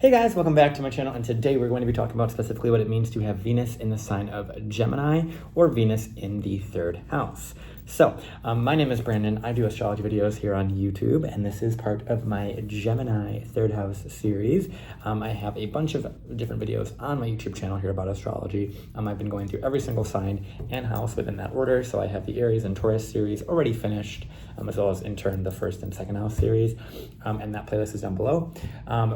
Hey guys, welcome back to my channel, and today we're going to be talking about specifically what it means to have Venus in the sign of Gemini or Venus in the third house. So, my name is Brandon. I do astrology videos here on YouTube, and this is part of my Gemini third house series. I have a bunch of different videos on my YouTube channel here about astrology. I've been going through every single sign and house within that order, so I have the Aries and Taurus series already finished, as well as in turn the first and second house series, and that playlist is down below.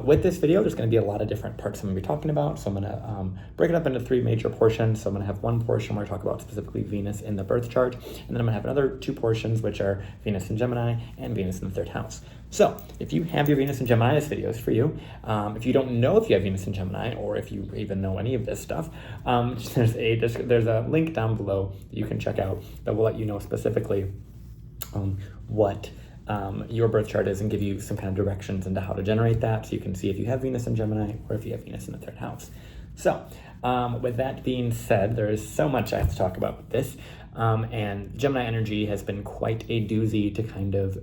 With this video, there's going to be a lot of different parts I'm going to be talking about, so I'm going to break it up into three major portions. So I'm going to have one portion where I talk about specifically Venus in the birth chart, and then I'm going to have another two portions which are Venus in Gemini and Venus in the third house. So if you have your Venus in Gemini, this video is for you. If you don't know if you have Venus in Gemini, or if you even know any of this stuff, there's a link down below that you can check out that will let you know specifically what your birth chart is and give you some kind of directions into how to generate that, so you can see if you have Venus in Gemini or if you have Venus in the third house. So with that being said, there is so much I have to talk about with this, and Gemini energy has been quite a doozy to kind of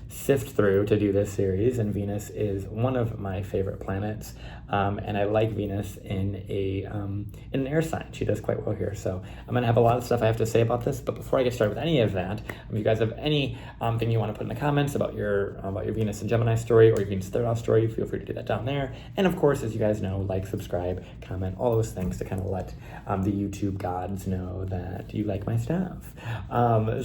sift through to do this series, and Venus is one of my favorite planets, and I like Venus in an air sign. She does quite well here, so I'm gonna have a lot of stuff I have to say about this. But before I get started with any of that, if you guys have any thing you want to put in the comments about your Venus and Gemini story or your Venus third house story, feel free to do that down there. And of course, as you guys know, like, subscribe, comment, all those things to kind of let the YouTube gods know that you like my stuff.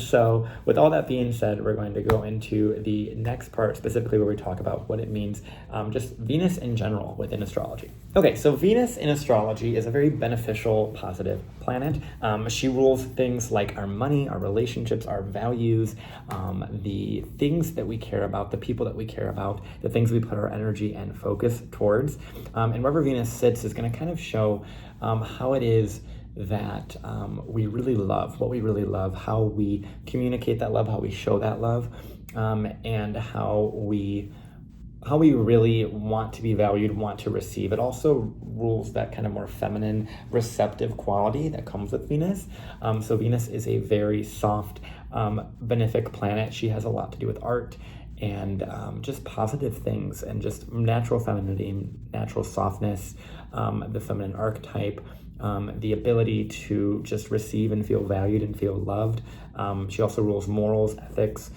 So with all that being said, we're going to go into the next part, specifically where we talk about what it means, just Venus in general within astrology. Okay, so Venus in astrology is a very beneficial, positive planet. She rules things like our money, our relationships, our values, the things that we care about, the people that we care about, the things we put our energy and focus towards. And wherever Venus sits is going to kind of show how it is that we really love, what we really love, how we communicate that love, how we show that love, and how we really want to be valued, want to receive. It also rules that kind of more feminine, receptive quality that comes with Venus. So Venus is a very soft, benefic planet. She has a lot to do with art and just positive things and just natural femininity, natural softness, the feminine archetype, the ability to just receive and feel valued and feel loved. She also rules morals, ethics,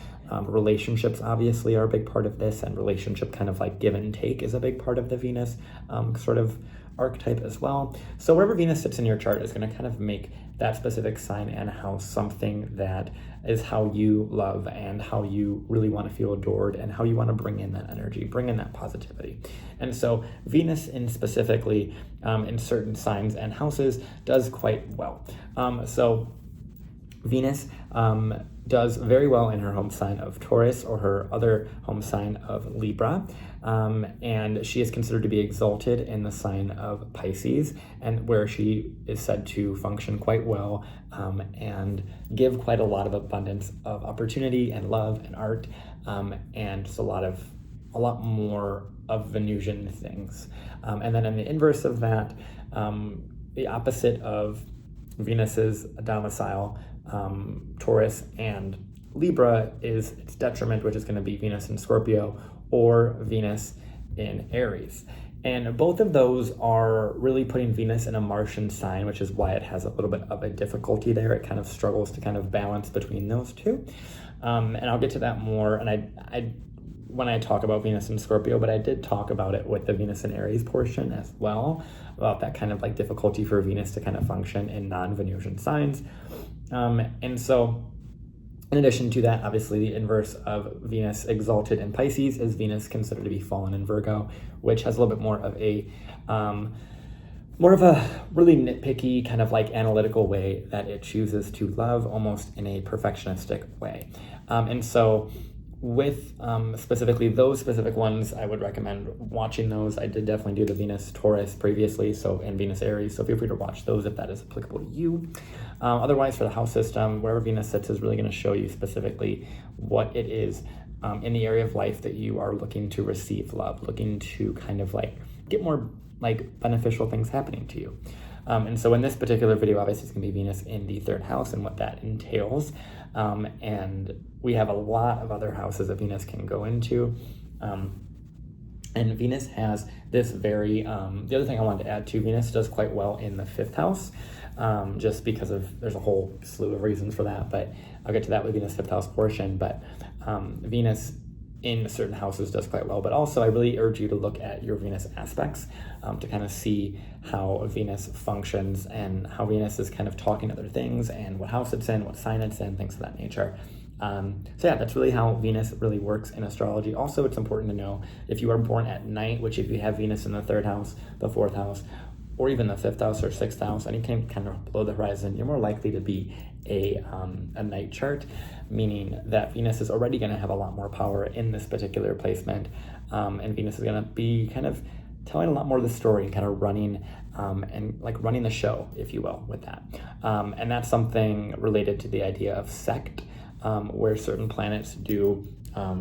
relationships obviously are a big part of this, and relationship kind of like give and take is a big part of the Venus sort of archetype as well. So wherever Venus sits in your chart is going to kind of make that specific sign and house something that is how you love and how you really want to feel adored and how you want to bring in that energy, bring in that positivity. And so Venus in specifically in certain signs and houses does quite well. So Venus does very well in her home sign of Taurus or her other home sign of Libra, and she is considered to be exalted in the sign of Pisces, and where she is said to function quite well and give quite a lot of abundance of opportunity and love and art, and just a lot more of Venusian things. And then in the inverse of that, the opposite of Venus's domicile, Taurus and Libra, is its detriment, which is going to be Venus in Scorpio or Venus in Aries. And both of those are really putting Venus in a Martian sign, which is why it has a little bit of a difficulty there. It kind of struggles to kind of balance between those two. And I'll get to that more. And I when I talk about Venus in Scorpio, but I did talk about it with the Venus in Aries portion as well, about that kind of like difficulty for Venus to kind of function in non-Venusian signs. And so in addition to that, obviously the inverse of Venus exalted in Pisces is Venus considered to be fallen in Virgo, which has a little bit more of a really nitpicky kind of like analytical way that it chooses to love, almost in a perfectionistic way. And so with specifically those specific ones, I would recommend watching those. I did definitely do the Venus Taurus previously, and Venus Aries, so feel free to watch those if that is applicable to you. Otherwise, for the house system, wherever Venus sits is really going to show you specifically what it is in the area of life that you are looking to receive love, looking to kind of like get more like beneficial things happening to you. And so in this particular video, obviously it's going to be Venus in the third house and what that entails. And we have a lot of other houses that Venus can go into. And Venus has this very, the other thing I wanted to add too, Venus does quite well in the 5th house, just because there's a whole slew of reasons for that, but I'll get to that with Venus 5th house portion. But Venus in certain houses does quite well, but also I really urge you to look at your Venus aspects to kind of see how Venus functions and how Venus is kind of talking other things and what house it's in, what sign it's in, things of that nature. So yeah, that's really how Venus really works in astrology. Also, it's important to know if you are born at night, which if you have Venus in the 3rd house, the 4th house, or even the 5th house or 6th house, anything kind of below the horizon, you're more likely to be a night chart, meaning that Venus is already going to have a lot more power in this particular placement, and Venus is going to be kind of telling a lot more of the story and kind of running and like running the show, if you will, with that. And that's something related to the idea of sect, where certain planets do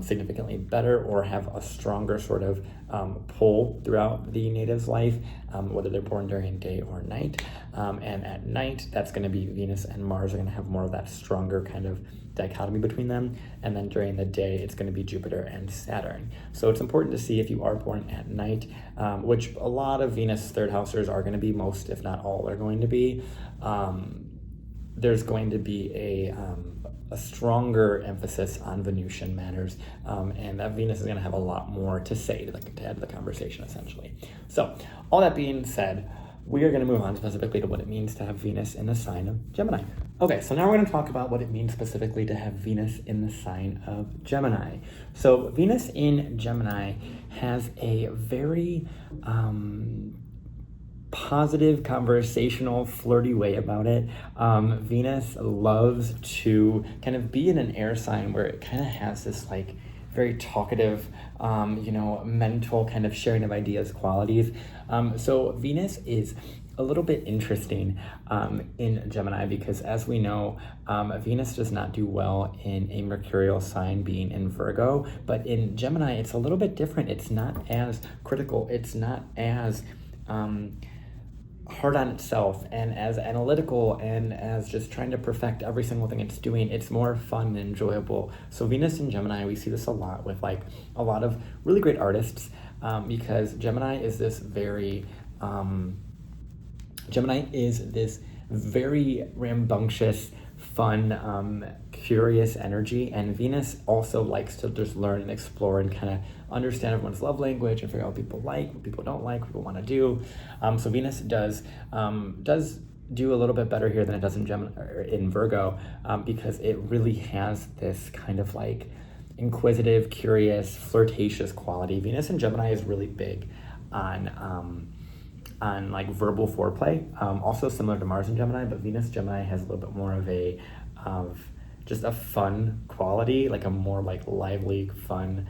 significantly better or have a stronger sort of pull throughout the native's life, whether they're born during day or night. And at night, that's going to be Venus and Mars are going to have more of that stronger kind of dichotomy between them. And then during the day, it's going to be Jupiter and Saturn. So it's important to see if you are born at night, which a lot of Venus 3rd housers are going to be, most, if not all, are going to be. There's going to be a stronger emphasis on Venusian matters, and that Venus is going to have a lot more to say to add to the conversation, essentially. So, all that being said, we are going to move on specifically to what it means to have Venus in the sign of Gemini. Okay, so now we're going to talk about what it means specifically to have Venus in the sign of Gemini. So, Venus in Gemini has a very positive, conversational, flirty way about it. Venus loves to kind of be in an air sign where it kind of has this like very talkative, mental kind of sharing of ideas qualities. So Venus is a little bit interesting in Gemini because, as we know, Venus does not do well in a mercurial sign, being in Virgo, but in Gemini it's a little bit different. It's not as critical. It's not as hard on itself and as analytical and as just trying to perfect every single thing it's doing. It's more fun and enjoyable. So Venus in Gemini, we see this a lot with like a lot of really great artists, because Gemini is this very rambunctious, fun, curious energy, and Venus also likes to just learn and explore and kind of understand everyone's love language and figure out what people like, what people don't like, what people want to do. So Venus does do a little bit better here than it does in Gemini or in Virgo, because it really has this kind of like inquisitive, curious, flirtatious quality. Venus in Gemini is really big on like verbal foreplay, also similar to Mars in Gemini, but Venus Gemini has a little bit more of just a fun quality, like a more like lively, fun,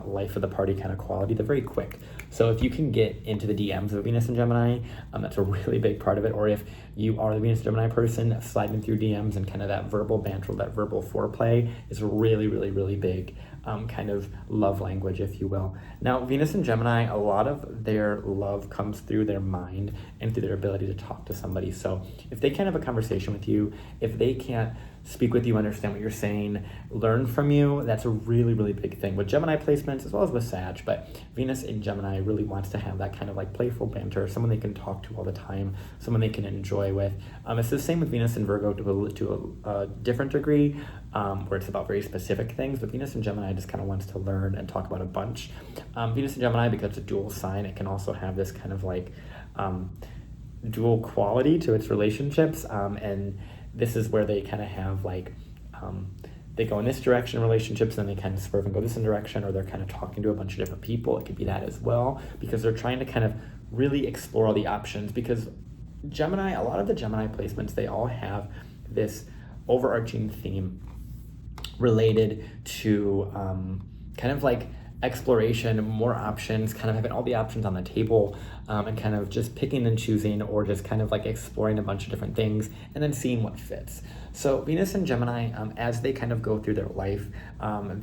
life of the party kind of quality. They're very quick. So if you can get into the DMs of Venus and Gemini, that's a really big part of it. Or if you are the Venus Gemini person, sliding through DMs and kind of that verbal banter, that verbal foreplay is really, really, really big. Kind of love language, if you will. Now, Venus and Gemini, a lot of their love comes through their mind and through their ability to talk to somebody. So if they can't have a conversation with you, if they can't speak with you, understand what you're saying, learn from you, that's a really, really big thing with Gemini placements as well as with Sag. But Venus in Gemini really wants to have that kind of like playful banter, someone they can talk to all the time, someone they can enjoy with. It's the same with Venus in Virgo to a different degree, where it's about very specific things, but Venus in Gemini just kind of wants to learn and talk about a bunch. Venus in Gemini, because it's a dual sign, it can also have this kind of like dual quality to its relationships, and this is where they kind of have like they go in this direction in relationships, and then they kind of swerve and go this direction, or they're kind of talking to a bunch of different people. It could be that as well, because they're trying to kind of really explore all the options. Because Gemini, a lot of the Gemini placements, they all have this overarching theme related to kind of like exploration, more options, kind of having all the options on the table, and kind of just picking and choosing, or just kind of like exploring a bunch of different things and then seeing what fits. So Venus and Gemini, as they kind of go through their life,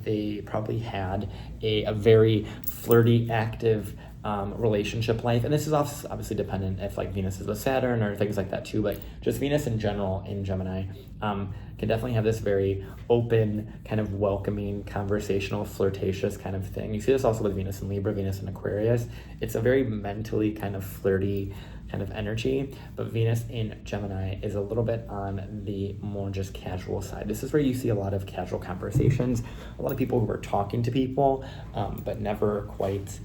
they probably had a very flirty, active, relationship life. And this is obviously dependent if like Venus is with Saturn or things like that too, but just Venus in general in Gemini can definitely have this very open, kind of welcoming, conversational, flirtatious kind of thing. You see this also with Venus in Libra, Venus in Aquarius. It's a very mentally kind of flirty kind of energy, but Venus in Gemini is a little bit on the more just casual side. This is where you see a lot of casual conversations, a lot of people who are talking to people, but never quite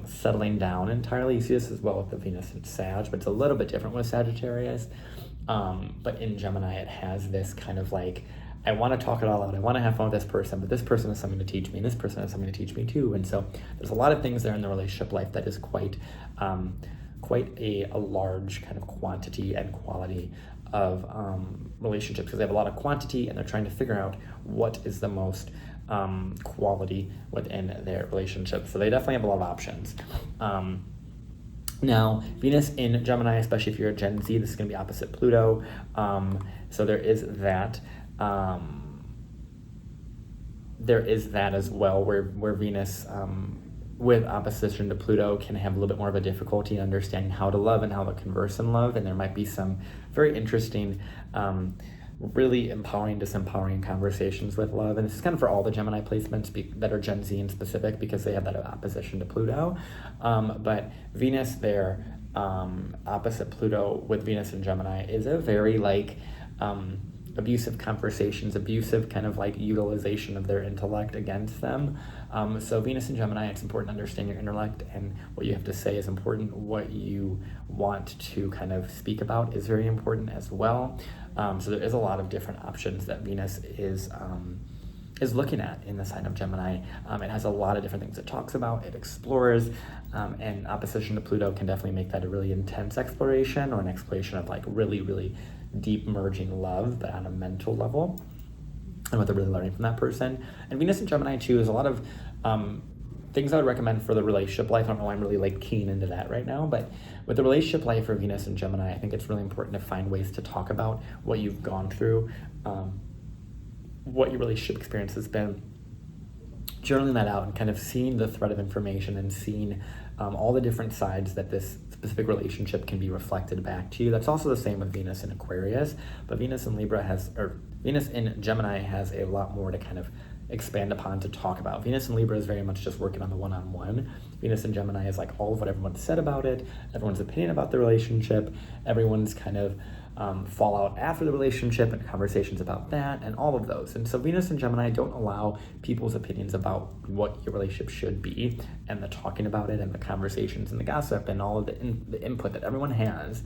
settling down entirely. You see this as well with the Venus in Sag, but it's a little bit different with Sagittarius. But in Gemini, it has this kind of like, I want to talk it all out. I want to have fun with this person, but this person has something to teach me, and this person has something to teach me too. And so there's a lot of things there in the relationship life that is quite a large kind of quantity and quality of relationships, because they have a lot of quantity and they're trying to figure out what is the most quality within their relationship. So they definitely have a lot of options. Now, Venus in Gemini, especially if you're a Gen Z, this is going to be opposite Pluto. So there is that. There is that as well, where Venus with opposition to Pluto can have a little bit more of a difficulty in understanding how to love and how to converse in love. And there might be some very interesting, really empowering, disempowering conversations with love. And this is kind of for all the Gemini placements that are Gen Z in specific, because they have that opposition to Pluto. But Venus there, opposite Pluto with Venus in Gemini, is a very like, abusive conversations, abusive kind of like utilization of their intellect against them. So Venus in Gemini, it's important to understand your intellect, and what you have to say is important. What you want to kind of speak about is very important as well. So there is a lot of different options that Venus is looking at in the sign of Gemini. It has a lot of different things it talks about, it explores, and opposition to Pluto can definitely make that a really intense exploration, or an exploration of like really, really deep merging love, but on a mental level, and what they're really learning from that person. And Venus in Gemini too is a lot of things I would recommend for the relationship life. I don't know why I'm really like keen into that right now, but with the relationship life for Venus in Gemini, I think it's really important to find ways to talk about what you've gone through, what your relationship experience has been, journaling that out and kind of seeing the thread of information and seeing all the different sides that this specific relationship can be reflected back to you. That's also the same with Venus in Aquarius, but Venus in Venus in Gemini has a lot more to kind of expand upon, to talk about. Venus in Libra is very much just working on the one-on-one. Venus in Gemini is like all of what everyone said about it, everyone's opinion about the relationship, everyone's kind of fallout after the relationship and conversations about that and all of those. And so Venus and Gemini don't allow people's opinions about what your relationship should be, and the talking about it and the conversations and the gossip and all of the input that everyone has.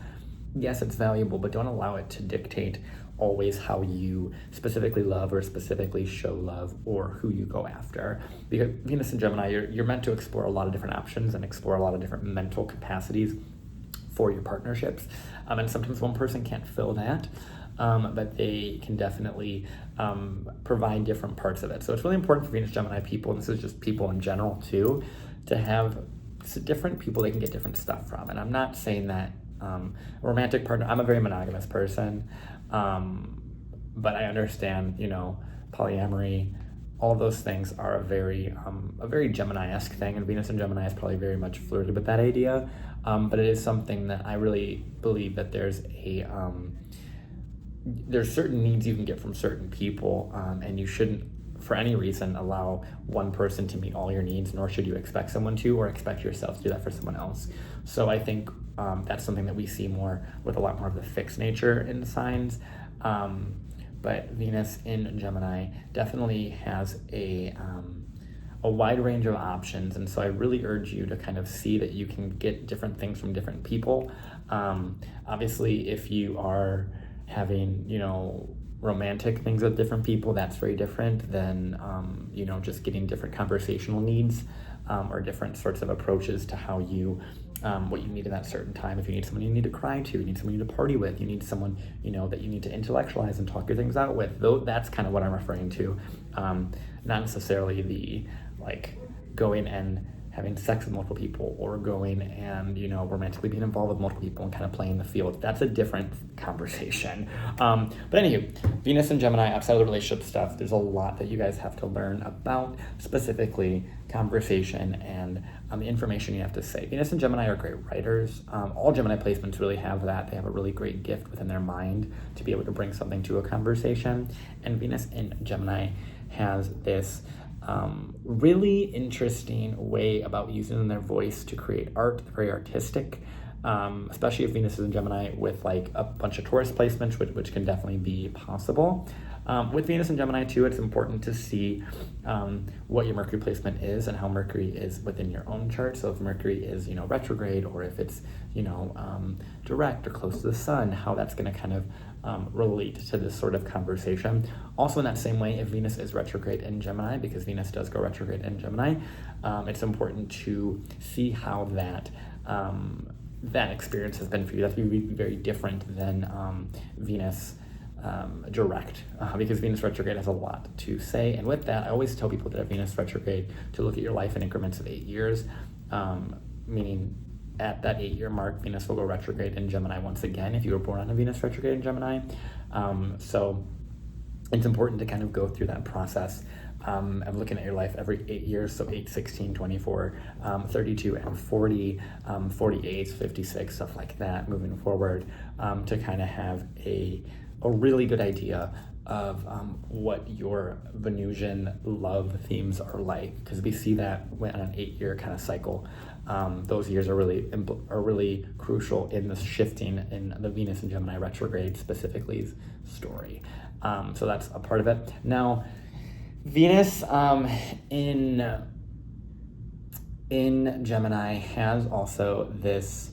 Yes, it's valuable, but don't allow it to dictate always how you specifically love or specifically show love, or who you go after. Because Venus and Gemini, you're meant to explore a lot of different options and explore a lot of different mental capacities for your partnerships. And sometimes one person can't fill that, but they can definitely provide different parts of it. So it's really important for Venus Gemini people, and this is just people in general too, to have different people they can get different stuff from. And I'm not saying that a romantic partner, I'm a very monogamous person, but I understand, polyamory, all of those things are a very Gemini-esque thing, and Venus and Gemini is probably very much flirted with that idea. But it is something that I really believe that there's certain needs you can get from certain people, and you shouldn't, for any reason, allow one person to meet all your needs, nor should you expect someone to, or expect yourself to do that for someone else. So I think that's something that we see more with a lot more of the fixed nature in the signs. But Venus in Gemini definitely has a wide range of options, and so I really urge you to kind of see that you can get different things from different people. Obviously, if you are having, romantic things with different people, that's very different than, just getting different conversational needs, or different sorts of approaches to how you, what you need in that certain time. If you need someone you need to cry to, you need someone you need to party with, you need someone, that you need to intellectualize and talk your things out with. Though that's kind of what I'm referring to. Not necessarily the, going and having sex with multiple people or going and, you know, romantically being involved with multiple people and kind of playing the field. That's a different conversation. But anywho, Venus and Gemini, outside of the relationship stuff, there's a lot that you guys have to learn about, specifically conversation and the information you have to say. Venus and Gemini are great writers. All Gemini placements really have that. They have a really great gift within their mind to be able to bring something to a conversation. And Venus in Gemini has this really interesting way about using their voice to create art, very artistic, especially if Venus is in Gemini with like a bunch of Taurus placements, which can definitely be possible. With Venus and Gemini too, it's important to see what your Mercury placement is and how Mercury is within your own chart. So if Mercury is, you know, retrograde, or if it's, you know, direct or close to the sun, how that's going to kind of relate to this sort of conversation. Also in that same way, if Venus is retrograde in Gemini, because Venus does go retrograde in Gemini, it's important to see how that that experience has been for you. That's be very different than Venus direct, because Venus retrograde has a lot to say. And with that, I always tell people that have Venus retrograde to look at your life in increments of 8 years, meaning at that 8-year mark, Venus will go retrograde in Gemini once again if you were born on a Venus retrograde in Gemini. So it's important to kind of go through that process of looking at your life every 8 years, so 8, 16, 24, 32, and 40, 48, 56, stuff like that, moving forward, to kind of have a really good idea of what your Venusian love themes are like, because we see that when on an 8-year kind of cycle, those years are really crucial in the shifting in the Venus and Gemini retrograde specifically story. So that's a part of it. Now, Venus in Gemini has also this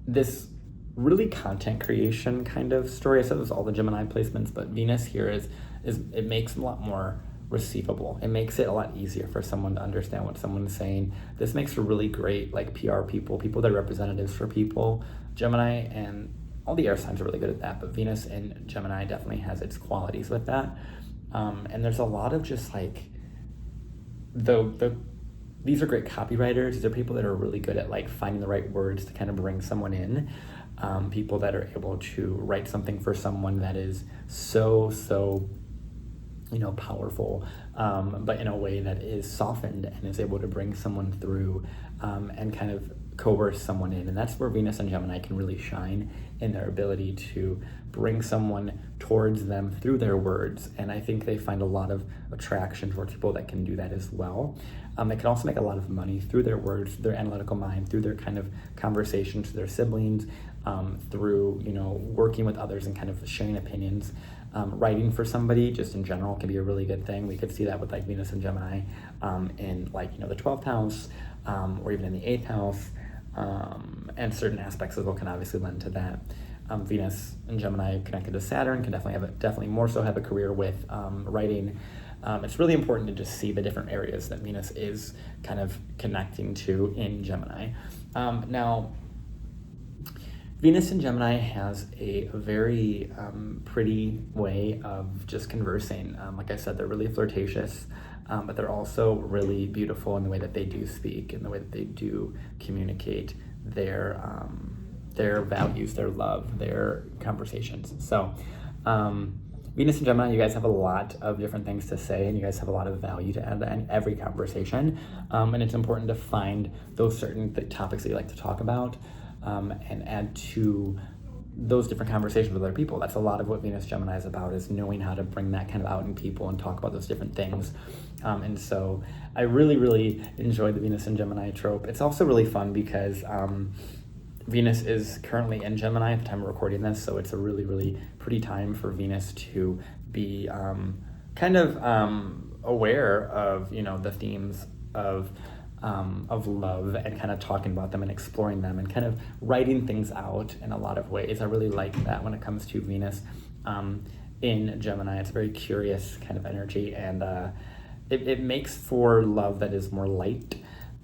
this really content creation kind of story. I said this all the Gemini placements, but Venus here is it makes a lot more receivable. It makes it a lot easier for someone to understand what someone's saying. This makes for really great like PR people that are representatives for people. Gemini and all the air signs are really good at that, but Venus in Gemini definitely has its qualities with that. And there's a lot of just like these are great copywriters. These are people that are really good at like finding the right words to kind of bring someone in. People that are able to write something for someone that is so you know, powerful, but in a way that is softened and is able to bring someone through and kind of coerce someone in. And that's where Venus and Gemini can really shine, in their ability to bring someone towards them through their words. And I think they find a lot of attraction towards people that can do that as well. They can also make a lot of money through their words, their analytical mind, through their kind of conversations to their siblings, through, you know, working with others and kind of sharing opinions. Writing for somebody just in general can be a really good thing. We could see that with like Venus and Gemini in like, you know, the 12th house, or even in the 8th house, and certain aspects as well can obviously lend to that. Venus and Gemini connected to Saturn can definitely more so have a career with writing. It's really important to just see the different areas that Venus is kind of connecting to in Gemini. Now, Venus in Gemini has a very pretty way of just conversing. Like I said, they're really flirtatious, but they're also really beautiful in the way that they do speak, in the way that they do communicate their values, their love, their conversations. So Venus and Gemini, you guys have a lot of different things to say, and you guys have a lot of value to add in every conversation. And it's important to find those certain topics that you like to talk about, and add to those different conversations with other people. That's a lot of what Venus Gemini is about, is knowing how to bring that kind of out in people and talk about those different things. And so I really enjoy the Venus and Gemini trope. It's also really fun because Venus is currently in Gemini at the time of recording this, so it's a really pretty time for Venus to be kind of aware of, you know, the themes of love, and kind of talking about them and exploring them and kind of writing things out in a lot of ways. I really like that when it comes to Venus in Gemini. It's a very curious kind of energy, and it makes for love that is more light,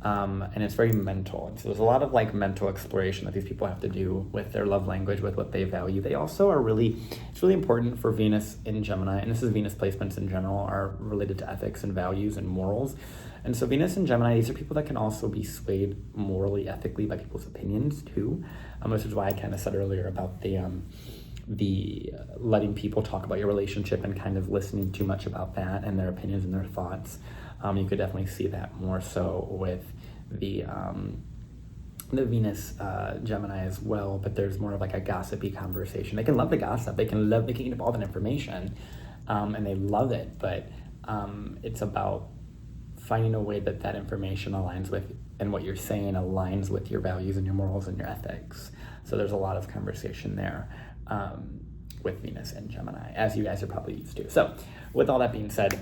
and it's very mental. And so there's a lot of like mental exploration that these people have to do with their love language, with what they value. They also are it's really important for Venus in Gemini, and this is Venus placements in general, are related to ethics and values and morals. And so Venus and Gemini, these are people that can also be swayed morally, ethically by people's opinions too. Which is why I kind of said earlier about the letting people talk about your relationship and kind of listening too much about that and their opinions and their thoughts. You could definitely see that more so with the Venus Gemini as well, but there's more of like a gossipy conversation. They can love the gossip, they can eat up all that information, and they love it, but it's about finding a way that information aligns with, and what you're saying aligns with your values and your morals and your ethics. So there's a lot of conversation there with Venus and Gemini, as you guys are probably used to. So with all that being said,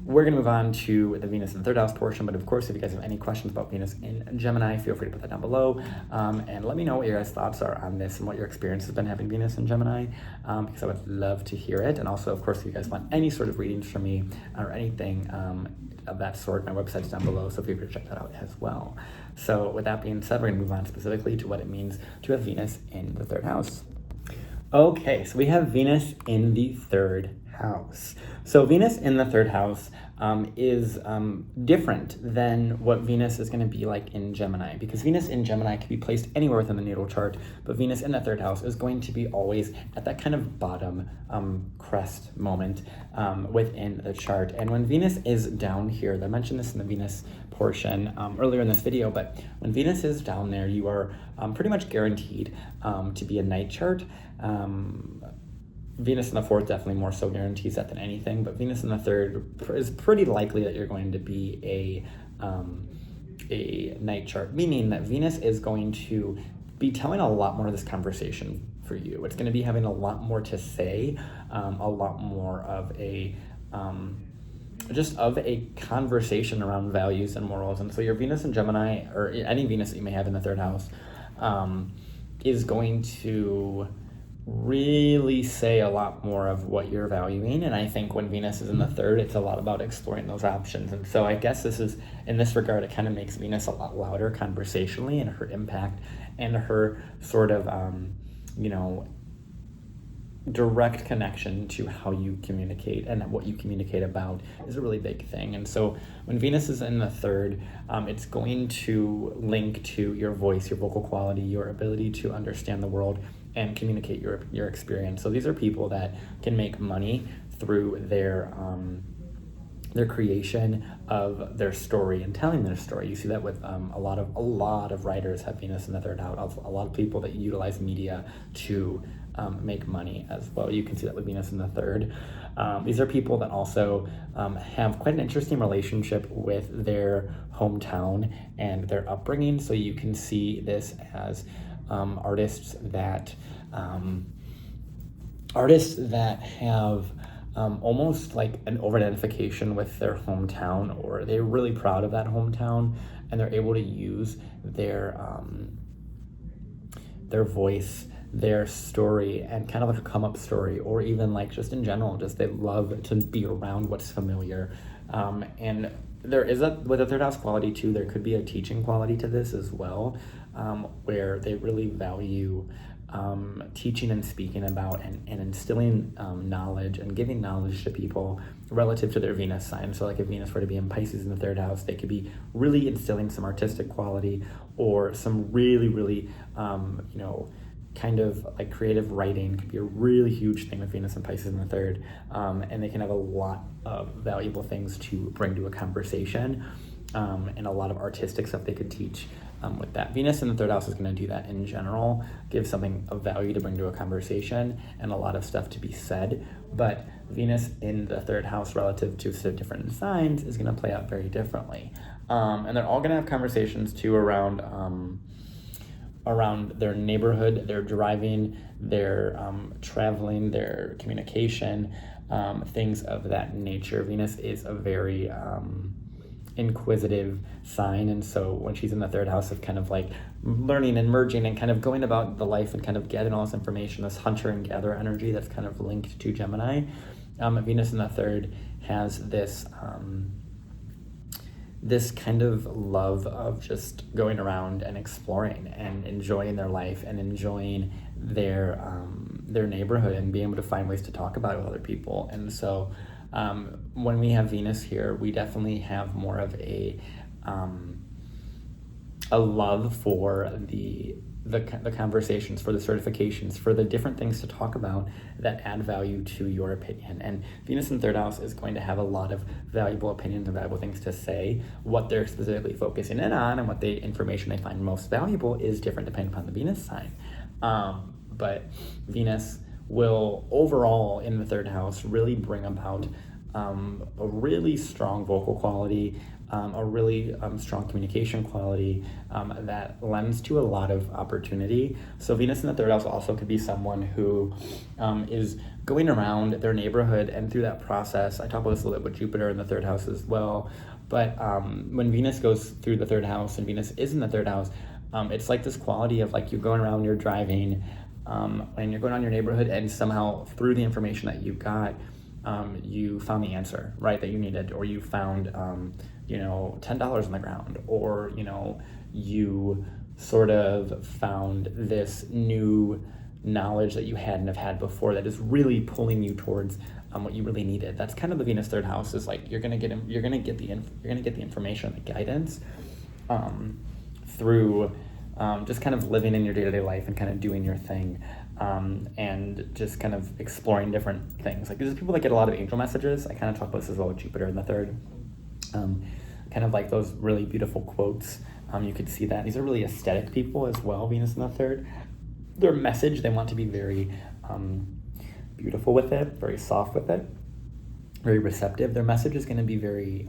we're going to move on to the Venus in the third house portion. But of course, if you guys have any questions about Venus in Gemini, feel free to put that down below, and let me know what your guys' thoughts are on this and what your experience has been having Venus in Gemini, because I would love to hear it. And also, of course, if you guys want any sort of readings from me or anything of that sort, my website's down below, so feel free to check that out as well. So with that being said, we're going to move on specifically to what it means to have Venus in the third house. Okay, so we have Venus in the third house. So Venus in the third house is different than what Venus is going to be like in Gemini, because Venus in Gemini can be placed anywhere within the natal chart, but Venus in the third house is going to be always at that kind of bottom crest moment within the chart. And when Venus is down here, I mentioned this in the Venus portion earlier in this video, but when Venus is down there, you are pretty much guaranteed to be a night chart. Venus in the fourth definitely more so guarantees that than anything, but Venus in the third is pretty likely that you're going to be a night chart, meaning that Venus is going to be telling a lot more of this conversation for you. It's going to be having a lot more to say, a lot more of a just of a conversation around values and morals. And so your Venus in Gemini, or any Venus that you may have in the third house, is going to really say a lot more of what you're valuing. And I think when Venus is in the third, it's a lot about exploring those options. And so I guess this is, in this regard, it kind of makes Venus a lot louder conversationally, and her impact and her sort of, direct connection to how you communicate and what you communicate about is a really big thing. And so when Venus is in the third, it's going to link to your voice, your vocal quality, your ability to understand the world and communicate your experience. So these are people that can make money through their creation of their story and telling their story. You see that with a lot of writers have Venus in the third house. A lot of people that utilize media to make money as well. You can see that with Venus in the third. These are people that also have quite an interesting relationship with their hometown and their upbringing. So you can see this as artists that have almost like an over-identification with their hometown, or they're really proud of that hometown, and they're able to use their voice, their story, and kind of like a come-up story, or even like just in general, just they love to be around what's familiar. And there is with a third house quality too, there could be a teaching quality to this as well, where they really value teaching and speaking about and instilling knowledge and giving knowledge to people relative to their Venus sign. So like if Venus were to be in Pisces in the third house, they could be really instilling some artistic quality or some really kind of like creative writing could be a really huge thing with Venus and Pisces in the third, and they can have a lot of valuable things to bring to a conversation, and a lot of artistic stuff they could teach with that. Venus in the third house is going to do that in general, give something of value to bring to a conversation and a lot of stuff to be said. But Venus in the third house relative to different signs is going to play out very differently, and they're all going to have conversations too around their neighborhood, their driving, their traveling, their communication, things of that nature. Venus is a very inquisitive sign, and so when she's in the third house of kind of like learning and merging and kind of going about the life and kind of getting all this information, this hunter and gatherer energy that's kind of linked to Gemini, Venus in the third has this this kind of love of just going around and exploring and enjoying their life and enjoying their neighborhood and being able to find ways to talk about it with other people. And so when we have Venus here, we definitely have more of a love for the conversations, for the certifications, for the different things to talk about that add value to your opinion. And Venus in third house is going to have a lot of valuable opinions and valuable things to say. What they're specifically focusing in on and what the information they find most valuable is different depending upon the Venus sign. But Venus will overall in the third house really bring about a really strong vocal quality, a really strong communication quality that lends to a lot of opportunity. So Venus in the third house also could be someone who is going around their neighborhood, and through that process, I talk about this a little bit with Jupiter in the third house as well, but when Venus goes through the third house and Venus is in the third house, it's like this quality of like you're going around, you're driving, and you're going around your neighborhood, and somehow through the information that you got, you found the answer, right, that you needed, or you found, $10 on the ground, or, you sort of found this new knowledge that you hadn't have had before that is really pulling you towards what you really needed. That's kind of the Venus third house, is like you're gonna get the information, the guidance through just kind of living in your day-to-day life and kind of doing your thing. And just kind of exploring different things. Like there's people that get a lot of angel messages. I kind of talk about this as well with Jupiter in the third. Kind of like those really beautiful quotes. You could see that. These are really aesthetic people as well, Venus in the third. Their message, they want to be very beautiful with it, very soft with it, very receptive. Their message is going to be very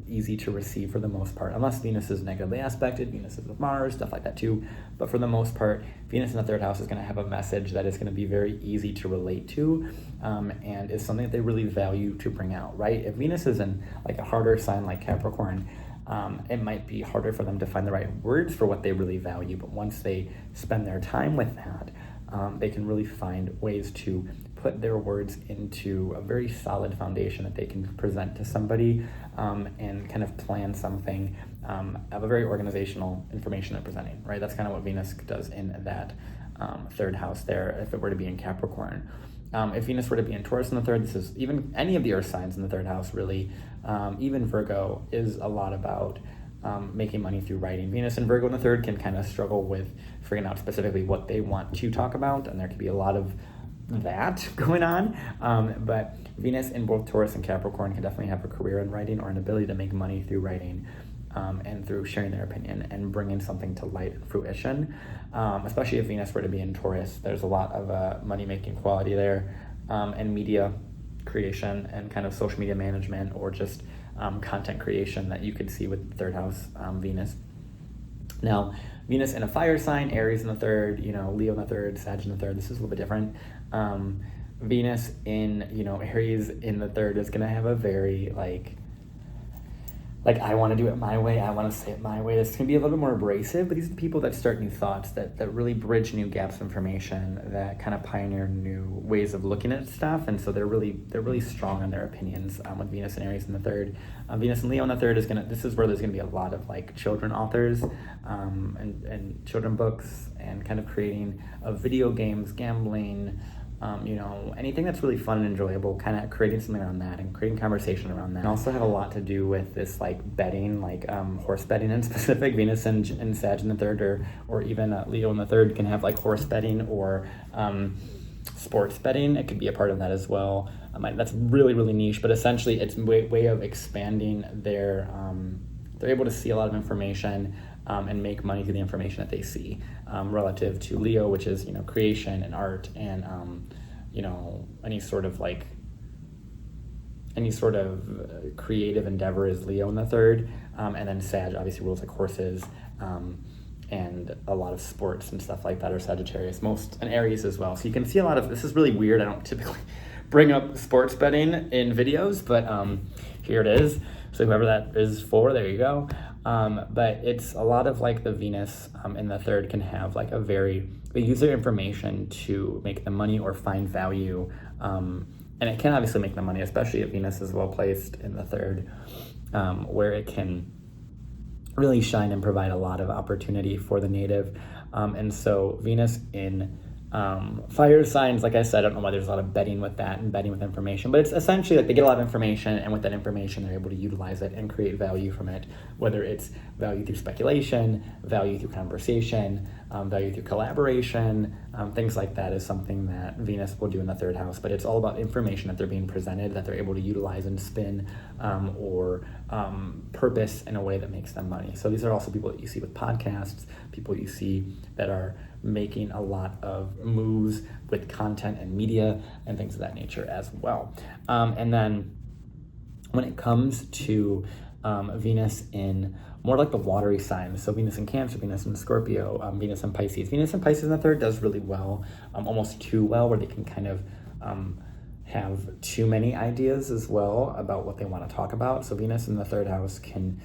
easy to receive for the most part, unless Venus is negatively aspected. Venus is with Mars, stuff like that too. But for the most part, Venus in the third house is going to have a message that is going to be very easy to relate to, and is something that they really value to bring out, right? If Venus is in like a harder sign like Capricorn, it might be harder for them to find the right words for what they really value. But once they spend their time with that, they can really find ways to put their words into a very solid foundation that they can present to somebody, and kind of plan something, have a very organizational information they're presenting, right? That's kind of what Venus does in that third house there, if it were to be in Capricorn. If Venus were to be in Taurus in the third, this is even any of the earth signs in the third house really, even Virgo is a lot about making money through writing. Venus and Virgo in the third can kind of struggle with figuring out specifically what they want to talk about, and there could be a lot of that going on, but Venus in both Taurus and Capricorn can definitely have a career in writing or an ability to make money through writing, and through sharing their opinion and bringing something to light and fruition, especially if Venus were to be in Taurus. There's a lot of money-making quality there, and media creation and kind of social media management, or just content creation that you could see with third house Venus. Now, Venus in a fire sign, Aries in the third, Leo in the third, Sag in the third, this is a little bit different. Venus in, Aries in the third is going to have a very, like I want to do it my way, I want to say it my way. This can be a little bit more abrasive, but these are the people that start new thoughts, that really bridge new gaps of information, that kind of pioneer new ways of looking at stuff, and so they're really strong on their opinions with Venus and Aries in the third. Venus and Leo in the third this is where there's going to be a lot of like children authors, and children books, and kind of creating of video games, gambling, anything that's really fun and enjoyable, kind of creating something around that and creating conversation around that. And also have a lot to do with this like betting, like horse betting in specific. Venus and Sag in the third, or even Leo in the third can have like horse betting or sports betting. It could be a part of that as well. That's really, really niche, but essentially it's a way of expanding their, they're able to see a lot of information, and make money through the information that they see, relative to Leo, which is, creation and art and, any sort of creative endeavor is Leo in the third. And then Sag obviously rules like horses, and a lot of sports and stuff like that are Sagittarius, and Aries as well. So you can see a lot of, this is really weird. I don't typically bring up sports betting in videos, but here it is. So whoever that is for, there you go. But it's a lot of like the Venus in the third can have like they use their information to make them money or find value. And it can obviously make them money, especially if Venus is well placed in the third, where it can really shine and provide a lot of opportunity for the native. And so Venus in Fire signs, like I said, I don't know why there's a lot of betting with that and betting with information, but it's essentially like they get a lot of information, and with that information, they're able to utilize it and create value from it, whether it's value through speculation, value through conversation, value through collaboration, things like that is something that Venus will do in the third house, but it's all about information that they're being presented, that they're able to utilize and spin or purpose in a way that makes them money. So these are also people that you see with podcasts, people you see that are making a lot of moves with content and media and things of that nature as well. And then when it comes to Venus in more like the watery signs, so Venus in Cancer, Venus in Scorpio, Venus in Pisces. Venus in Pisces in the third does really well, almost too well, where they can kind of have too many ideas as well about what they want to talk about. So Venus in the third house can,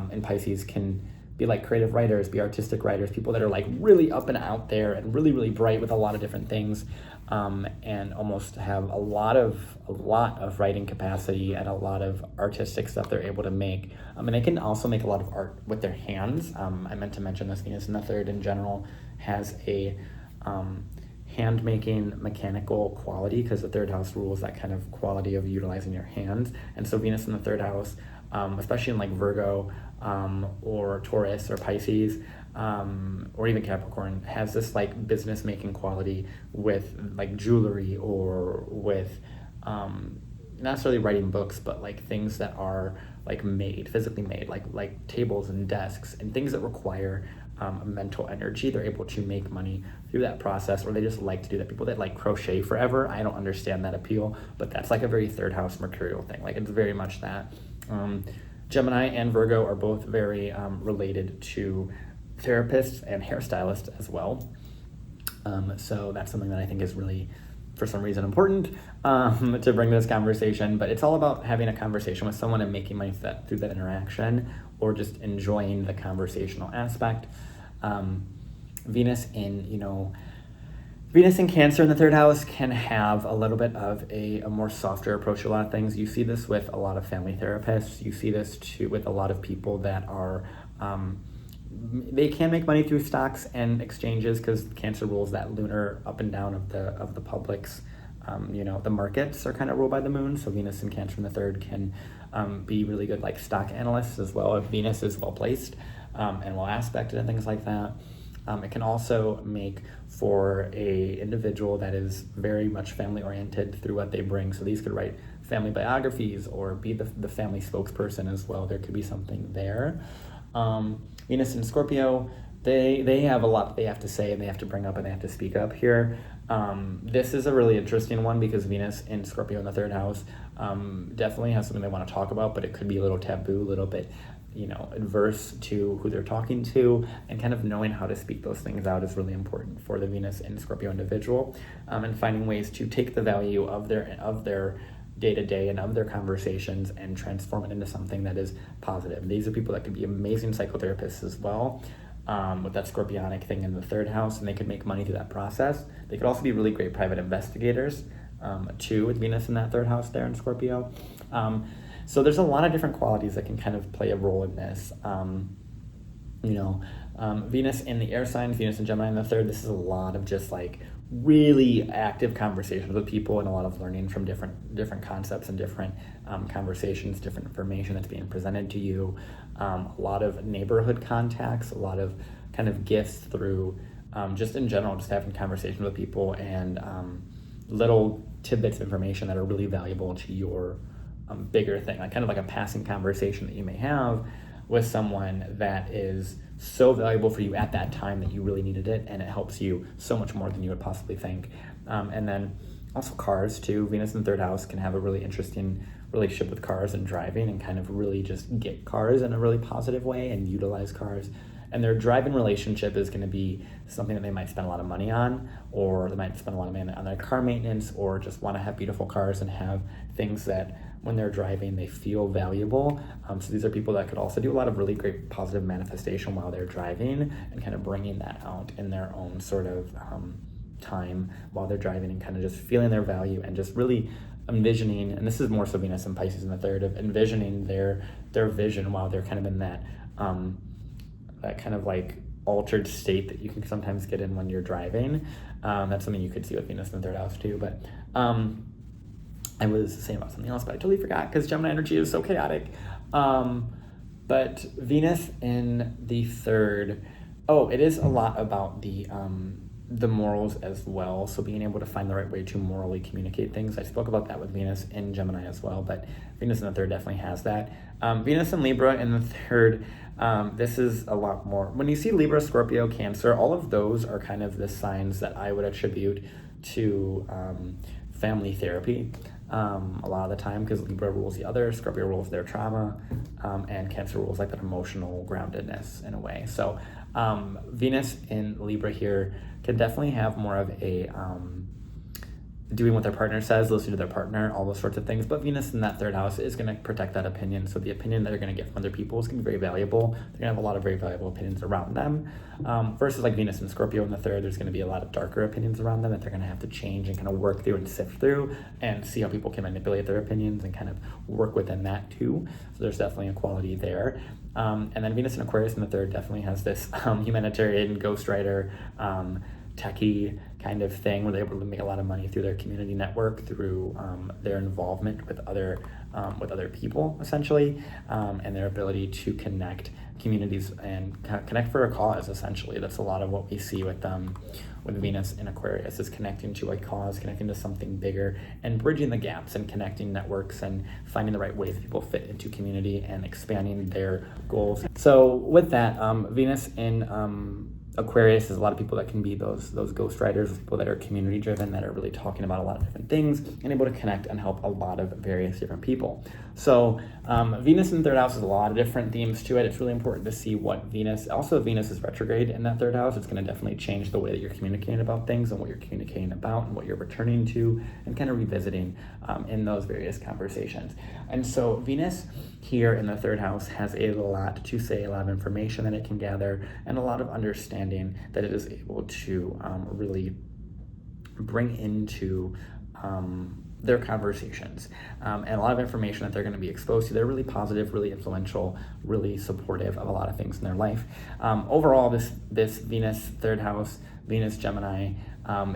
in Pisces, can be like creative writers, be artistic writers, people that are like really up and out there and really, really bright with a lot of different things, and almost have a lot of writing capacity and a lot of artistic stuff they're able to make. And they can also make a lot of art with their hands. I meant to mention this, Venus in the third in general has a hand-making mechanical quality, because the third house rules that kind of quality of utilizing your hands. And so Venus in the third house, especially in like Virgo or Taurus or Pisces, or even Capricorn, has this like business making quality with like jewelry or with not necessarily writing books, but like things that are like made, physically made, like tables and desks and things that require mental energy. They're able to make money through that process, or they just like to do that. People that like crochet forever, I don't understand that appeal, but that's like a very third house mercurial thing. Like it's very much that. Gemini and Virgo are both very related to therapists and hairstylists as well. So that's something that I think is really, for some reason, important to bring to this conversation. But it's all about having a conversation with someone and making money through that interaction, or just enjoying the conversational aspect. Venus in Cancer in the third house can have a little bit of a more softer approach to a lot of things. You see this with a lot of family therapists. You see this too with a lot of people that are, they can make money through stocks and exchanges, because Cancer rules that lunar up and down of the public's, the markets are kind of ruled by the moon. So Venus in Cancer in the third can be really good like stock analysts as well, if Venus is well placed and well aspected and things like that. It can also make for a individual that is very much family oriented through what they bring. So these could write family biographies or be the family spokesperson as well. There could be something there. Venus in Scorpio, they have a lot that they have to say and they have to bring up and they have to speak up here. This is a really interesting one, because Venus in Scorpio in the third house definitely has something they want to talk about, but it could be a little taboo, a little bit adverse to who they're talking to, and kind of knowing how to speak those things out is really important for the Venus in Scorpio individual, and finding ways to take the value of their day-to-day and of their conversations and transform it into something that is positive. These are people that could be amazing psychotherapists as well, with that scorpionic thing in the third house, and they could make money through that process. They could also be really great private investigators too, with Venus in that third house there in Scorpio. So there's a lot of different qualities that can kind of play a role in this. Venus in the air signs, Venus and Gemini in the third, this is a lot of just like really active conversations with people and a lot of learning from different concepts and different conversations, different information that's being presented to you. A lot of neighborhood contacts, a lot of kind of gifts through just in general, just having conversations with people, and little tidbits of information that are really valuable to your bigger thing, like kind of like a passing conversation that you may have with someone that is so valuable for you at that time that you really needed it, and it helps you so much more than you would possibly think. And then also cars too. Venus in the third house can have a really interesting relationship with cars and driving, and kind of really just get cars in a really positive way and utilize cars. And their driving relationship is going to be something that they might spend a lot of money on, or they might spend a lot of money on their car maintenance, or just want to have beautiful cars and have things that when they're driving they feel valuable. So these are people that could also do a lot of really great positive manifestation while they're driving, and kind of bringing that out in their own sort of time while they're driving, and kind of just feeling their value and just really envisioning, and this is more so Venus and Pisces in the third, of envisioning their vision while they're kind of in that that kind of like altered state that you can sometimes get in when you're driving. That's something you could see with Venus in the third house too. But I was saying about something else, but I totally forgot because Gemini energy is so chaotic. But Venus in the third, it is a lot about the morals as well. So being able to find the right way to morally communicate things. I spoke about that with Venus in Gemini as well, but Venus in the third definitely has that. Venus in Libra in the third, this is a lot more. When you see Libra, Scorpio, Cancer, all of those are kind of the signs that I would attribute to family therapy. A lot of the time, because Libra rules the other, Scorpio rules their trauma, and Cancer rules like that emotional groundedness in a way. So Venus in Libra here can definitely have more of a doing what their partner says, listening to their partner, all those sorts of things. But Venus in that third house is going to protect that opinion. So the opinion that they're going to get from other people is going to be very valuable. They're going to have a lot of very valuable opinions around them. Versus like Venus and Scorpio in the third, there's going to be a lot of darker opinions around them that they're going to have to change and kind of work through and sift through and see how people can manipulate their opinions and kind of work within that too. So there's definitely a quality there. And then Venus and Aquarius in the third definitely has this humanitarian, ghostwriter, techie kind of thing where they're able to make a lot of money through their community network, through their involvement with other people essentially, and their ability to connect communities and connect for a cause essentially. That's a lot of what we see with Venus in Aquarius, is connecting to a cause, connecting to something bigger, and bridging the gaps and connecting networks and finding the right ways people fit into community and expanding their goals. So with that, Venus in Aquarius is a lot of people that can be those ghostwriters, those people that are community driven, that are really talking about a lot of different things and able to connect and help a lot of various different people. So Venus in the third house has a lot of different themes to it. It's really important to see what Venus is retrograde in that third house. It's going to definitely change the way that you're communicating about things and what you're communicating about and what you're returning to and kind of revisiting in those various conversations. And so Venus here in the third house has a lot to say, a lot of information that it can gather, and a lot of understanding that it is able to really bring into their conversations, and a lot of information that they're going to be exposed to. They're really positive, really influential, really supportive of a lot of things in their life. Overall, this Venus third house, Venus Gemini,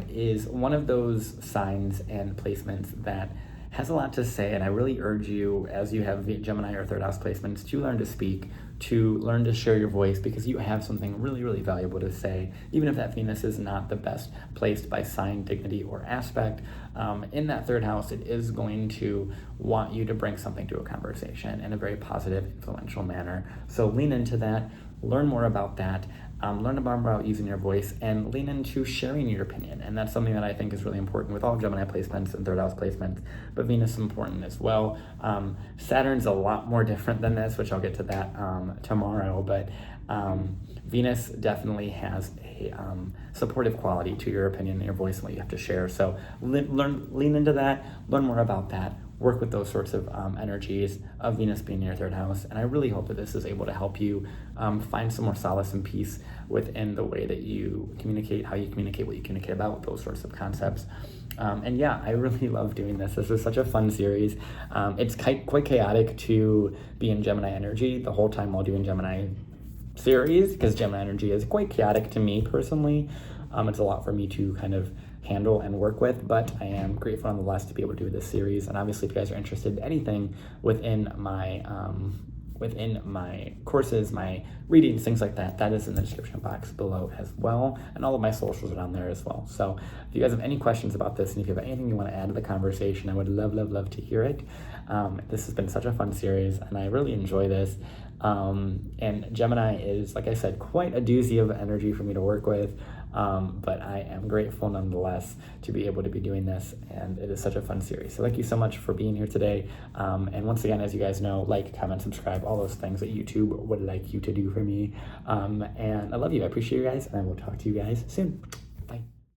is one of those signs and placements that has a lot to say, and I really urge you, as you have Gemini or third house placements, to learn to speak, to learn to share your voice, because you have something really, really valuable to say, even if that Venus is not the best placed by sign, dignity, or aspect. In that third house, it is going to want you to bring something to a conversation in a very positive, influential manner. So lean into that, learn more about that, learn about using your voice, and lean into sharing your opinion. And that's something that I think is really important with all Gemini placements and third house placements, but Venus is important as well. Saturn's a lot more different than this, which I'll get to that tomorrow, but Venus definitely has a supportive quality to your opinion and your voice and what you have to share. So lean into that, learn more about that, work with those sorts of energies of Venus being in your third house. And I really hope that this is able to help you find some more solace and peace within the way that you communicate, how you communicate, what you communicate about, those sorts of concepts. And yeah, I really love doing this. This is such a fun series. It's quite chaotic to be in Gemini energy the whole time while doing Gemini series, because Gemini energy is quite chaotic to me personally. It's a lot for me to kind of handle and work with, but I am grateful nonetheless to be able to do this series. And obviously, if you guys are interested in anything within my courses, my readings, things like that, that is in the description box below as well, and all of my socials are down there as well. So if you guys have any questions about this, and if you have anything you want to add to the conversation, I would love to hear it. This has been such a fun series, and I really enjoy this. And Gemini is, like I said, quite a doozy of energy for me to work with. But I am grateful nonetheless to be able to be doing this, and it is such a fun series. So thank you so much for being here today. And once again, as you guys know, like, comment, subscribe, all those things that YouTube would like you to do for me. And I love you. I appreciate you guys, and I will talk to you guys soon.